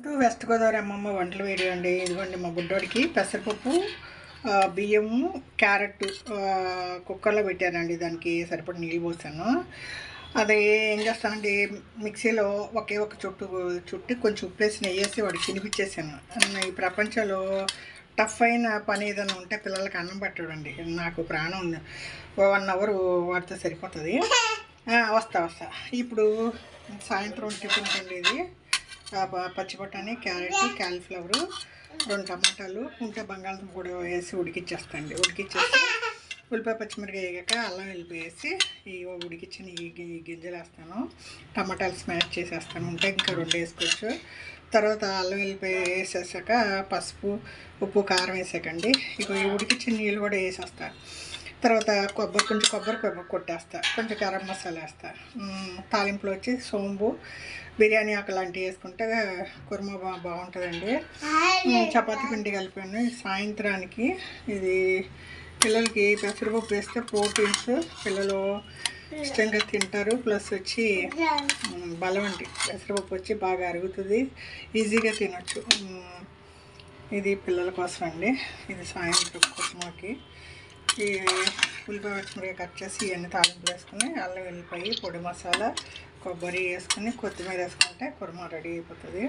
West Godavari అమ్మమ్మ వంటల video అండి. ఇదిగోండి మా బుడ్డోడికి పెసరపప్పు, బియ్యము, క్యారెట్ కుక్కర్లో పెట్టానండి. దానికి సరిపడి నీళ్ళు పోసాను. అది ఏం చేస్తానంటే మిక్సీలో ఒకే ఒక చుట్టి కొంచెం ఉప్పేసి నెయ్యేసి వాడికి తినిపించేసాను. ఈ ప్రపంచంలో టఫ్ అయిన పని ఏదైనా ఉంటే పిల్లలకి అన్నం పెట్టడండి. నాకు ప్రాణం ఉంది. 1 అవర్ వాడితో సరిపోతుంది. వస్తా ఇప్పుడు సాయంత్రం టిఫిన్ అండి. ఇది పచ్చి బఠానీ, క్యారెట్, క్యాలీఫ్లవరు, 2 టమాటాలు ఉంటే బంగాళదుంప కూడా వేసి ఉడికిచ్చేస్తాండి. ఉడికిచ్చేసి ఉల్లిపాయ పచ్చిమిరకాయ వేగాక అల్లం వేసి ఈ ఉడికిచ్చిన ఈ గింజలు వేస్తాను. టమాటాలు స్మాష్ చేసేస్తాను. ఉంటే ఇంకా 2 వేసుకోవచ్చు. తర్వాత అల్లం వెల్లిపాయ వేసేసాక పసుపు, ఉప్పు, కారం వేసాకండి. ఇక ఈ ఉడికిచ్చిన నీళ్ళు కూడా వేసేస్తాను. తర్వాత కొంచెం కొబ్బరి కొట్టేస్తా, కొంచెం గరం మసాలా వేస్తా. తాలింపులో వచ్చి సోంపు, బిర్యానీ ఆకు లాంటివి వేసుకుంటే కుర్మా బాగుంటుందండి. చపాతీ పిండి కలిపాను. సాయంత్రానికి ఇది పిల్లలకి పెసరపప్పు వేస్తే ప్రోటీన్స్ పిల్లలు ఇష్టంగా తింటారు. ప్లస్ వచ్చి బలం అండి. పెసరపప్పు వచ్చి బాగా అరుగుతుంది, ఈజీగా తినొచ్చు. ఇది పిల్లల కోసం అండి. ఇది సాయంత్రం కుర్మాకి. ఈ ఉల్లిపాయ పచ్చిమిరకాయ కట్ చేసి ఇవన్నీ తాలింపులు వేసుకుని అల్లం వెల్లిపాయ పొడి మసాలా కొబ్బరి వేసుకుని కొత్తిమీర వేసుకుంటే కుర్మా రెడీ అయిపోతుంది.